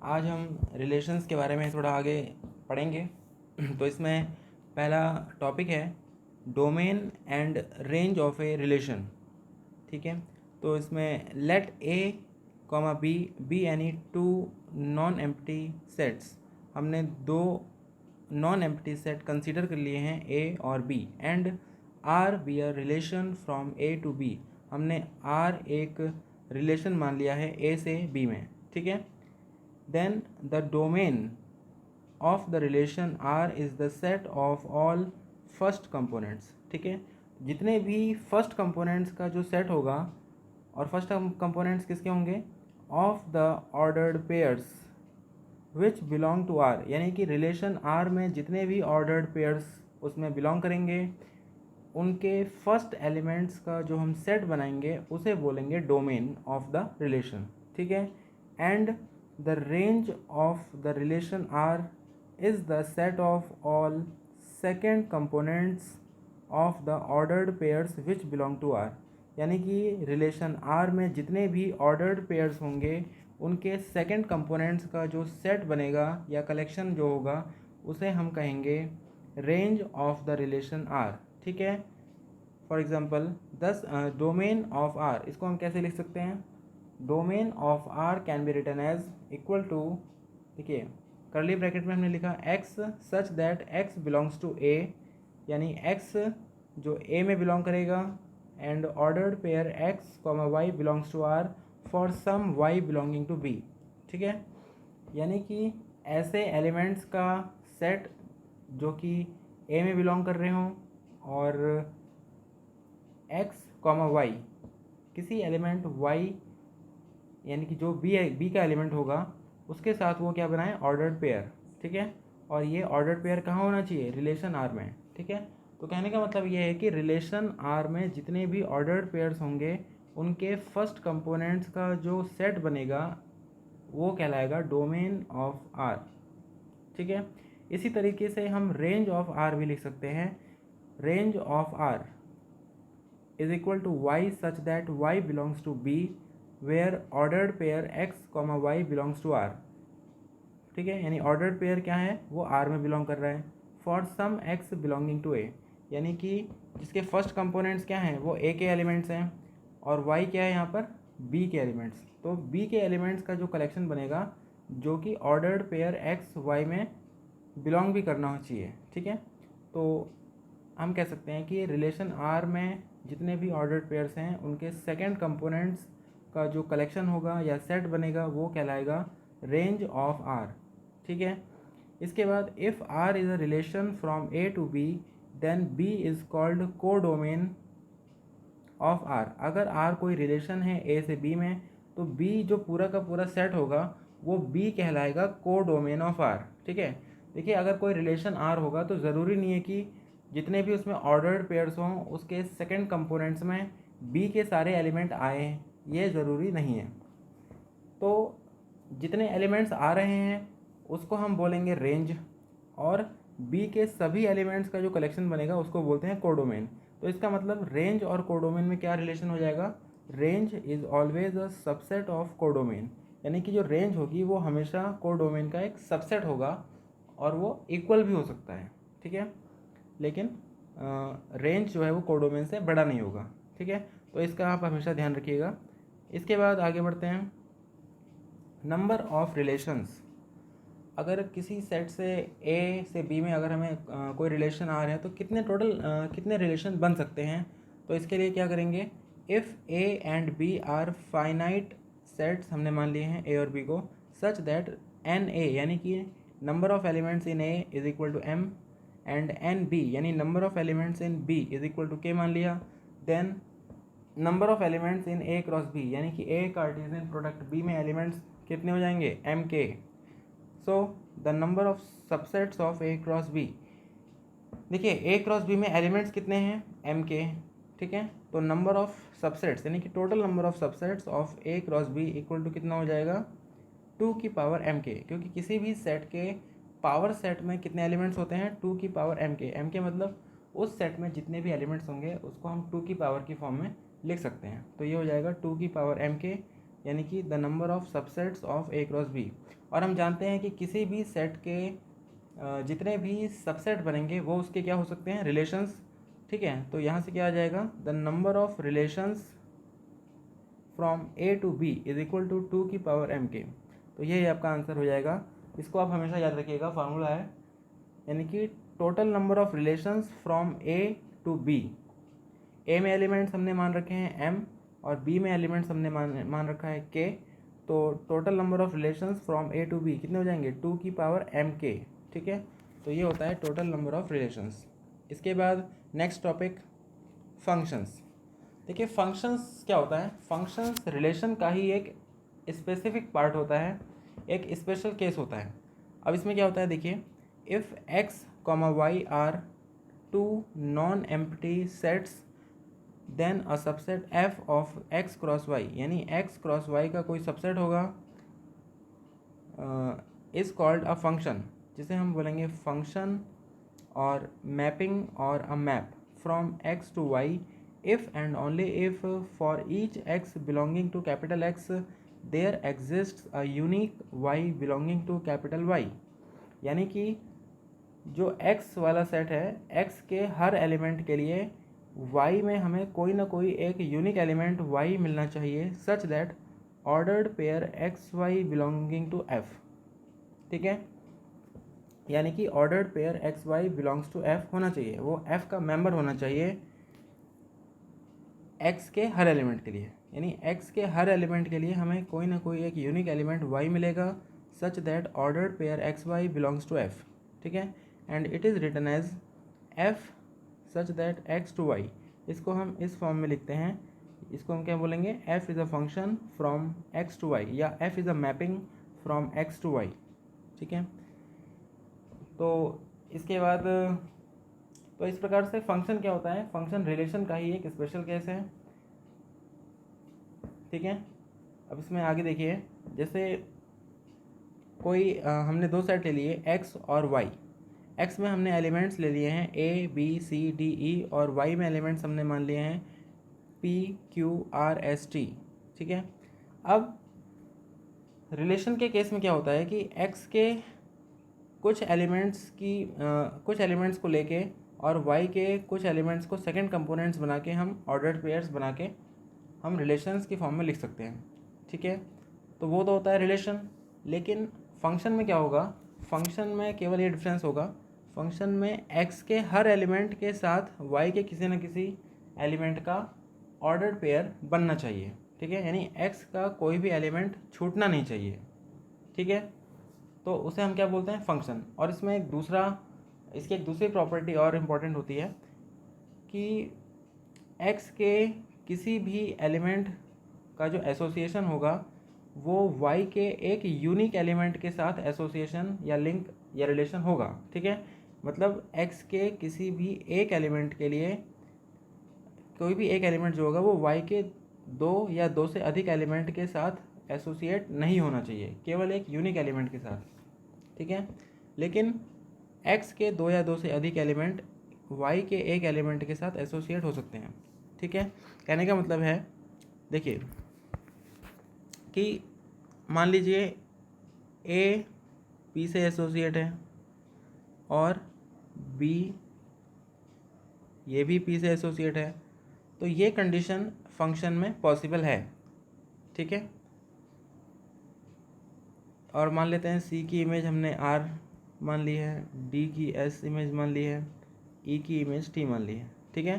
आज हम रिलेशंस के बारे में थोड़ा आगे पढ़ेंगे। तो इसमें पहला टॉपिक है domain and range of a relation. ठीक है, तो इसमें let A comma B be any two non empty sets. हमने दो नॉन एम्प्टी सेट कंसीडर कर लिए हैं, ए और B, and R be a relation from A to B. हमने आर एक रिलेशन मान लिया है ए से बी में। ठीक है, then the domain of the relation R is the set of all first components। ठीक है, जितने भी फर्स्ट कंपोनेंट्स का जो सेट होगा, और फर्स्ट कंपोनेंट्स किसके होंगे, of the ordered pairs which belong to R, यानी कि रिलेशन आर में जितने भी ऑर्डर्ड पेयर्स उसमें बिलोंग करेंगे, उनके फर्स्ट एलिमेंट्स का जो हम सेट बनाएंगे उसे बोलेंगे डोमेन ऑफ द रिलेशन। ठीक है, and the range of the relation R is the set of all second components of the ordered pairs which belong to R। यानी कि रिलेशन R में जितने भी ऑर्डर्ड पेयर्स होंगे उनके सेकंड कंपोनेंट्स का जो सेट बनेगा या कलेक्शन जो होगा उसे हम कहेंगे range of the relation R। ठीक है, for example domain of R, इसको हम कैसे लिख सकते हैं, domain of R can be written as equal to, देखिए करली ब्रैकेट में हमने लिखा x such that x belongs to A, यानी एक्स जो ए में बिलोंग करेगा, and ordered pair x comma y belongs to R for some y belonging to B. ठीक है, यानी कि ऐसे एलिमेंट्स का सेट जो कि ए में बिलोंग कर रहे हों, और एक्स कॉमा वाई किसी एलिमेंट वाई यानी कि जो बी का एलिमेंट होगा उसके साथ वो क्या बनाए, ऑर्डर्ड पेयर। ठीक है, और ये ऑर्डर्ड पेयर कहाँ होना चाहिए, रिलेशन आर में। ठीक है, तो कहने का मतलब ये है कि रिलेशन आर में जितने भी ऑर्डर्ड पेयर्स होंगे उनके फर्स्ट कंपोनेंट्स का जो सेट बनेगा वो कहलाएगा डोमेन ऑफ आर। ठीक है, इसी तरीके से हम रेंज ऑफ आर भी लिख सकते हैं। Range of R is equal to y such that y belongs to B where ordered pair x comma y belongs to R. ठीक है, यानी ऑर्डर्ड पेयर क्या है, वो आर में बिलोंग कर रहा है, for some x belonging to A, यानी कि जिसके फर्स्ट कंपोनेंट्स क्या हैं, वो ए के एलिमेंट्स हैं, और वाई क्या है यहाँ पर, बी के एलिमेंट्स। तो बी के एलिमेंट्स का जो कलेक्शन बनेगा जो कि ऑर्डर्ड पेयर एक्स वाई में बिलोंग भी करना चाहिए। ठीक है, तो हम कह सकते हैं कि रिलेशन आर में जितने भी ऑर्डर्ड पेयर्स हैं उनके सेकेंड कंपोनेंट्स का जो कलेक्शन होगा या सेट बनेगा वो कहलाएगा रेंज ऑफ आर। ठीक है, इसके बाद if R is a relation from A to B then B is called codomain of R. अगर आर कोई रिलेशन है ए से बी में, तो बी जो पूरा का पूरा सेट होगा वो बी कहलाएगा को डोमेन ऑफ आर। ठीक है, देखिए अगर कोई रिलेशन आर होगा तो ज़रूरी नहीं है कि जितने भी उसमें ऑर्डर्ड पेयर्स हों उसके सेकंड कंपोनेंट्स में बी के सारे एलिमेंट आए, ये ज़रूरी नहीं है। तो जितने एलिमेंट्स आ रहे हैं उसको हम बोलेंगे रेंज, और बी के सभी एलिमेंट्स का जो कलेक्शन बनेगा उसको बोलते हैं कोडोमेन। तो इसका मतलब रेंज और कोडोमेन में क्या रिलेशन हो जाएगा, range is always a subset of codomain, यानी कि जो रेंज होगी वो हमेशा कोडोमेन का एक सबसेट होगा, और वो इक्वल भी हो सकता है। ठीक है, लेकिन रेंज जो है वो कोडोमेन से बड़ा नहीं होगा। ठीक है, तो इसका आप हमेशा ध्यान रखिएगा। इसके बाद आगे बढ़ते हैं, नंबर ऑफ रिलेशंस। अगर किसी सेट से ए से बी में अगर हमें कोई रिलेशन आ रहा है तो कितने टोटल कितने रिलेशन बन सकते हैं, तो इसके लिए क्या करेंगे, if A and B are finite sets हमने मान लिए हैं ए और बी को, सच दैट एन ए यानी कि number of elements in A is equal to m, and n B यानी number of elements in B is equal to k मान लिया, then number of elements in A cross B यानी कि A cartesian product B में elements कितने हो जाएंगे, m k. So the number of subsets of A cross B, देखिए A cross B में एलिमेंट्स कितने हैं, एम के। ठीक है, तो नंबर ऑफ सबसेट्स यानी कि total number of subsets of A cross B equal to कितना हो जाएगा, 2 की पावर एम के, क्योंकि किसी भी सेट के पावर सेट में कितने एलिमेंट्स होते हैं, 2 की पावर एम के। एम के मतलब उस सेट में जितने भी एलिमेंट्स होंगे उसको हम 2 की पावर की फॉर्म में लिख सकते हैं। तो ये हो जाएगा 2 की पावर एम के यानी कि the number of subsets of A cross B. और हम जानते हैं कि किसी भी सेट के जितने भी सबसेट बनेंगे वो उसके क्या हो सकते हैं, रिलेशंस। ठीक है, तो यहाँ से क्या आ जाएगा, the number of relations from A to B is equal to 2 की पावर m के। तो यही आपका आंसर हो जाएगा। इसको आप हमेशा याद रखिएगा, फार्मूला है, यानी कि total number of relations from A to B. A में एलिमेंट्स हमने मान रखे हैं m और b में एलिमेंट्स हमने मान रखा है k। तो total number of relations from A to B कितने हो जाएंगे, 2 की पावर m k। ठीक है, तो ये होता है टोटल नंबर ऑफ रिलेशंस। इसके बाद नेक्स्ट टॉपिक, फंक्शंस। देखिए फंक्शंस क्या होता है, फंक्शंस रिलेशन का ही एक स्पेसिफिक पार्ट होता है, एक स्पेशल केस होता है। अब इसमें क्या होता है, देखिए, if x, y are two non empty sets then a subset f of x cross y, यानी x क्रॉस y का कोई सबसेट होगा इज कॉल्ड अ फंक्शन, जिसे हम बोलेंगे फंक्शन और मैपिंग और a map from x to y if and only if for each x belonging to capital X there exists a unique y belonging to capital Y। यानी कि जो x वाला set है, x के हर element के लिए y में हमें कोई ना कोई एक यूनिक एलिमेंट y मिलना चाहिए, such that ordered pair x y belonging to f। ठीक है, यानी कि ordered pair x y belongs to f होना चाहिए, वो f का मेंबर होना चाहिए x के हर एलिमेंट के लिए। यानी x के हर एलिमेंट के लिए हमें कोई ना कोई एक यूनिक एलिमेंट y मिलेगा, such that ordered pair x y belongs to f। ठीक है, and it is written as f such that x to y। इसको हम इस फॉर्म में लिखते हैं, इसको हम क्या बोलेंगे, f is a function from x to y, या f is a mapping from x to y। ठीक है, तो इसके बाद तो इस प्रकार से फंक्शन क्या होता है, फंक्शन रिलेशन का ही एक स्पेशल केस है। ठीक है, अब इसमें आगे देखिए, जैसे कोई हमने दो सेट ले लिए x और y। x में हमने एलिमेंट्स ले लिए हैं a b c d e, और y में एलिमेंट्स हमने मान लिए हैं p q r s t। ठीक है, अब रिलेशन के केस में क्या होता है कि x के कुछ एलिमेंट्स को लेके और y के कुछ एलिमेंट्स को सेकंड कंपोनेंट्स बना के हम ऑर्डर्ड पेयर्स बना के हम रिलेशंस की फॉर्म में लिख सकते हैं। ठीक है, तो वो तो होता है रिलेशन। लेकिन फंक्शन में क्या होगा, फंक्शन में केवल ये डिफरेंस होगा, फंक्शन में x के हर एलिमेंट के साथ y के किसी न किसी एलिमेंट का ऑर्डर्ड पेयर बनना चाहिए। ठीक है, यानी x का कोई भी एलिमेंट छूटना नहीं चाहिए। ठीक है, तो उसे हम क्या बोलते हैं, फंक्शन। और इसमें इसकी एक दूसरी प्रॉपर्टी और इम्पॉर्टेंट होती है कि x के किसी भी एलिमेंट का जो एसोसिएशन होगा वो y के एक यूनिक एलिमेंट के साथ एसोसिएशन या लिंक या रिलेशन होगा। ठीक है, मतलब x के किसी भी एक एलिमेंट के लिए कोई भी एक एलिमेंट जो होगा वो y के दो या दो से अधिक एलिमेंट के साथ एसोसिएट नहीं होना चाहिए, केवल एक यूनिक एलिमेंट के साथ। ठीक है, लेकिन x के दो या दो से अधिक एलिमेंट y के एक एलिमेंट के साथ एसोसिएट हो सकते हैं। ठीक है, कहने का मतलब है, देखिए कि मान लीजिए a p से एसोसिएट है और b ये भी p से एसोसिएट है, तो ये कंडीशन फंक्शन में पॉसिबल है। ठीक है, और मान लेते हैं c की इमेज हमने r मान ली है, d की s इमेज मान ली है, e की इमेज t मान ली है। ठीक है,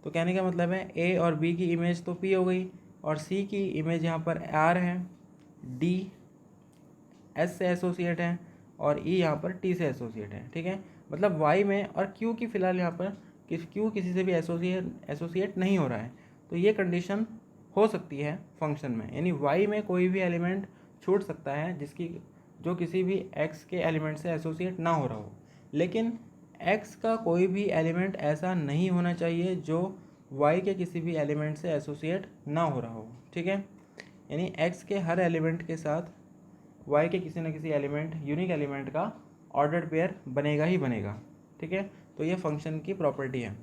तो कहने का मतलब है a और b की इमेज तो p हो गई, और c की इमेज यहाँ पर r है, d s से एसोसिएट है, और e यहाँ पर t से एसोसिएट है। ठीक है, मतलब y में और q की फ़िलहाल यहाँ पर q किसी से भी एसोसिएट नहीं हो रहा है, तो ये कंडीशन हो सकती है फंक्शन में। यानी y में कोई भी एलिमेंट छूट सकता है जो किसी भी x के एलिमेंट से एसोसिएट ना हो रहा हो, लेकिन x का कोई भी एलिमेंट ऐसा नहीं होना चाहिए जो y के किसी भी एलिमेंट से एसोसिएट ना हो रहा हो। ठीक है, यानी x के हर एलिमेंट के साथ y के किसी न किसी एलिमेंट यूनिक एलिमेंट का ऑर्डर्ड पेयर बनेगा ही बनेगा। ठीक है, तो ये फंक्शन की प्रॉपर्टी है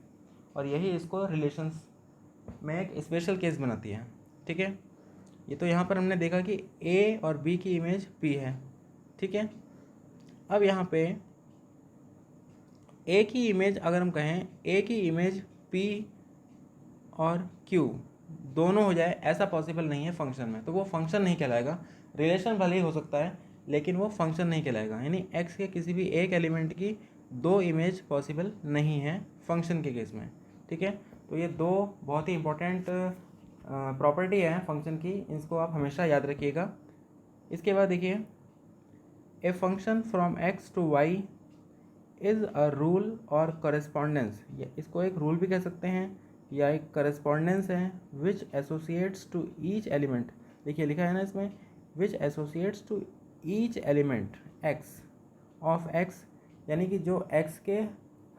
और यही इसको रिलेशंस में एक स्पेशल केस बनाती है। ठीक है, ये तो यहाँ पर हमने देखा कि ए और बी की इमेज पी है, ठीक है। अब यहाँ पे ए की इमेज अगर हम कहें ए की इमेज पी और क्यू दोनों हो जाए, ऐसा पॉसिबल नहीं है फंक्शन में, तो वो फंक्शन नहीं कहलाएगा। रिलेशन भले ही हो सकता है लेकिन वो फंक्शन नहीं कहलाएगा, यानी एक्स के किसी भी एक एलिमेंट की दो इमेज पॉसिबल नहीं है फंक्शन के केस में, ठीक है। तो ये दो बहुत ही इंपॉर्टेंट प्रॉपर्टी है फंक्शन की, इसको आप हमेशा याद रखिएगा। इसके बाद देखिए, a function from x to y is a rule और करेस्पॉन्डेंस, इसको एक रूल भी कह सकते हैं या एक करेस्पॉन्डेंस है, which associates to each element, देखिए लिखा है ना इसमें, which associates to each element x of x, यानी कि जो एक्स के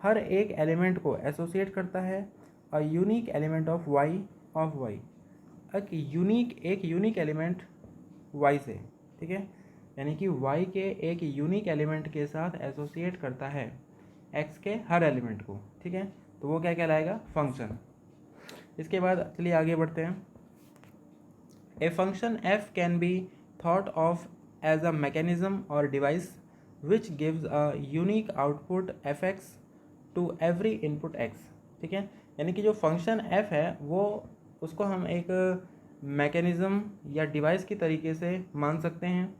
हर एक एलिमेंट को एसोसिएट करता है a unique element of y एक यूनिक एलिमेंट वाई से, ठीक है, यानी कि वाई के एक यूनिक एलिमेंट के साथ एसोसिएट करता है एक्स के हर एलिमेंट को, ठीक है, तो वो क्या कहलाएगा, फंक्शन। इसके बाद चलिए आगे बढ़ते हैं। A function f can be thought of as a mechanism और device which gives a unique output f x to every input x, ठीक है, यानी कि जो फंक्शन एफ है वो उसको हम एक मैकेनिज्म या डिवाइस की तरीके से मान सकते हैं,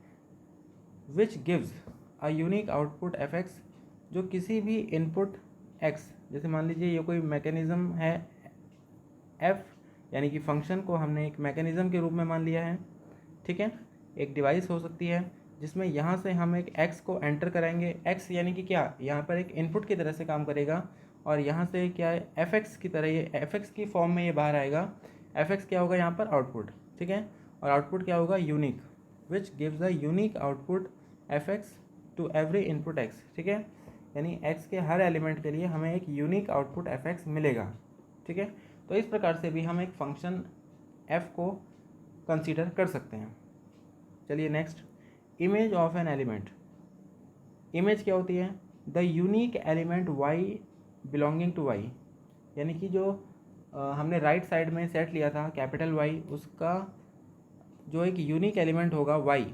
विच gives a unique output f x, जो किसी भी इनपुट एक्स, जैसे मान लीजिए ये कोई मैकेनिज्म है एफ, यानी कि फंक्शन को हमने एक मैकेनिज्म के रूप में मान लिया है, ठीक है, एक डिवाइस हो सकती है जिसमें यहाँ से हम एक एक्स को एंटर कराएंगे, एक्स यानी कि क्या, यहाँ पर एक इनपुट की तरह से काम करेगा, और यहाँ से क्या है, एफ एक्स की तरह, ये एफ एक्स की फॉर्म में ये बाहर आएगा, एफ एक्स क्या होगा यहाँ पर, आउटपुट, ठीक है, और आउटपुट क्या होगा, unique, which gives a unique output f x to every input x, ठीक है, यानी एक्स के हर एलिमेंट के लिए हमें एक यूनिक आउटपुट एफ एक्स मिलेगा, ठीक है। तो इस प्रकार से भी हम एक फंक्शन एफ को कंसीडर कर सकते हैं। चलिए next, image of an element. Image क्या होती है, the unique element y belonging to Y, यानी कि जो हमने राइट साइड में सेट लिया था कैपिटल वाई, उसका जो एक यूनिक एलिमेंट होगा y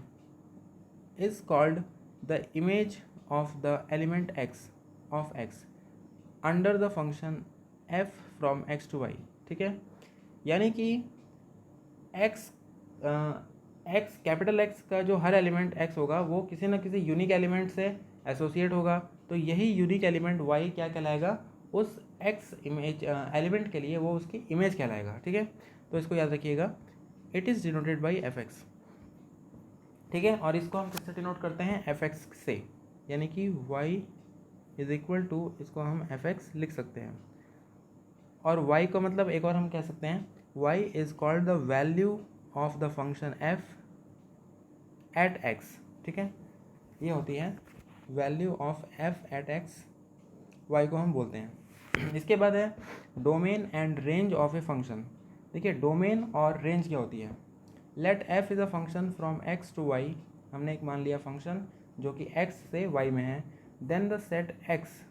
is called the image of the element x of X under the function f from x to Y, ठीक है, यानी कि एक्स एक्स कैपिटल एक्स का जो हर एलिमेंट एक्स होगा वो किसी न किसी यूनिक एलिमेंट से एसोसिएट होगा, तो यही यूनिक एलिमेंट वाई क्या कहलाएगा, उस एक्स इमेज एलिमेंट के लिए वो उसकी इमेज कहलाएगा, ठीक है। तो इसको याद रखिएगा, it is denoted by F x, ठीक है, और इसको हम किससे डिनोट करते हैं, एफ एक्स से, यानी कि y इज इक्वल टू, इसको हम एफ एक्स लिख सकते हैं, और y को मतलब एक और हम कह सकते हैं, y is called the value of the function f at x, ठीक है, ये होती है value of f at x, y को हम बोलते हैं। इसके बाद है domain and range of a function. देखिए डोमेन और रेंज क्या होती है, let f is a function from x to y, हमने एक मान लिया फंक्शन जो कि x से y में है, then the set x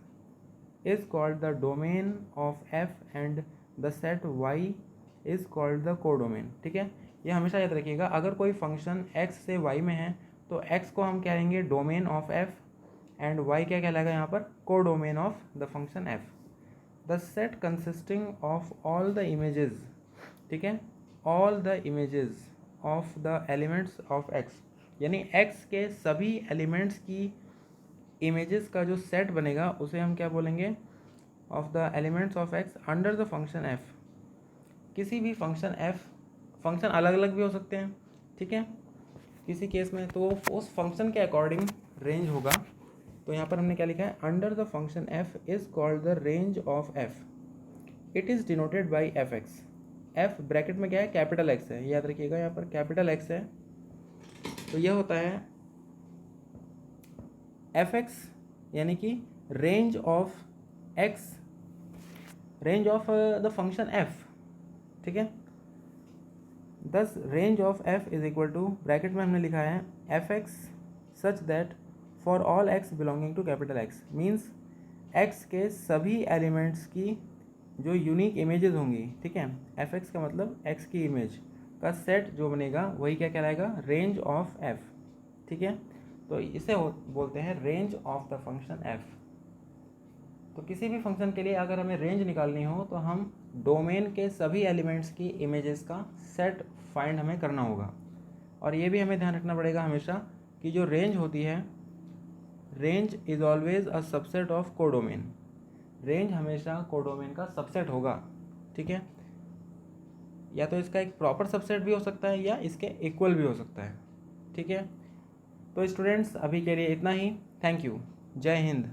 is called the domain of f and the set y is called the codomain, ठीक है, ये हमेशा याद रखिएगा, अगर कोई फंक्शन x से y में है तो x को हम कहेंगे domain of f and y क्या कहलाएगा यहाँ पर, codomain of the function f, the set consisting of all the images, ठीक है, all the images of the elements of x, यानी x के सभी एलिमेंट्स की इमेजेस का जो सेट बनेगा उसे हम क्या बोलेंगे, of the elements of X under the function F, किसी भी फंक्शन एफ, फंक्शन अलग अलग भी हो सकते हैं, ठीक है, किसी केस में तो उस फंक्शन के अकॉर्डिंग रेंज होगा, तो यहाँ पर हमने क्या लिखा है, under the function F is called the range of F, it is denoted by F x, F bracket में क्या है, कैपिटल एक्स है, याद रखिएगा यहाँ पर कैपिटल एक्स है, तो यह होता है एफ एक्स, यानी कि range of x, range of the function f, ठीक है, thus range of f is equal to, bracket में हमने लिखा है f x such that for all x belonging to capital X, means x के सभी एलिमेंट्स की जो यूनिक इमेजेस होंगी, ठीक है, एफ एक्स का मतलब एक्स की इमेज, का सेट जो बनेगा वही क्या कहलाएगा, रेंज ऑफ एफ। ठीक है, तो इसे बोलते हैं range of the function F. तो किसी भी फंक्शन के लिए अगर हमें रेंज निकालनी हो तो हम डोमेन के सभी एलिमेंट्स की इमेजेस का सेट फाइंड हमें करना होगा। और ये भी हमें ध्यान रखना पड़ेगा हमेशा कि जो रेंज होती है, range is always a subset of codomain. Range हमेशा कोडोमेन का सबसेट होगा। ठीक है, या तो इसका एक प्रॉपर सबसेट भी हो सकता है या इसके इक्वल भी हो सकता है। ठीक है, तो स्टूडेंट्स अभी के लिए इतना ही। Thank you. जय हिंद।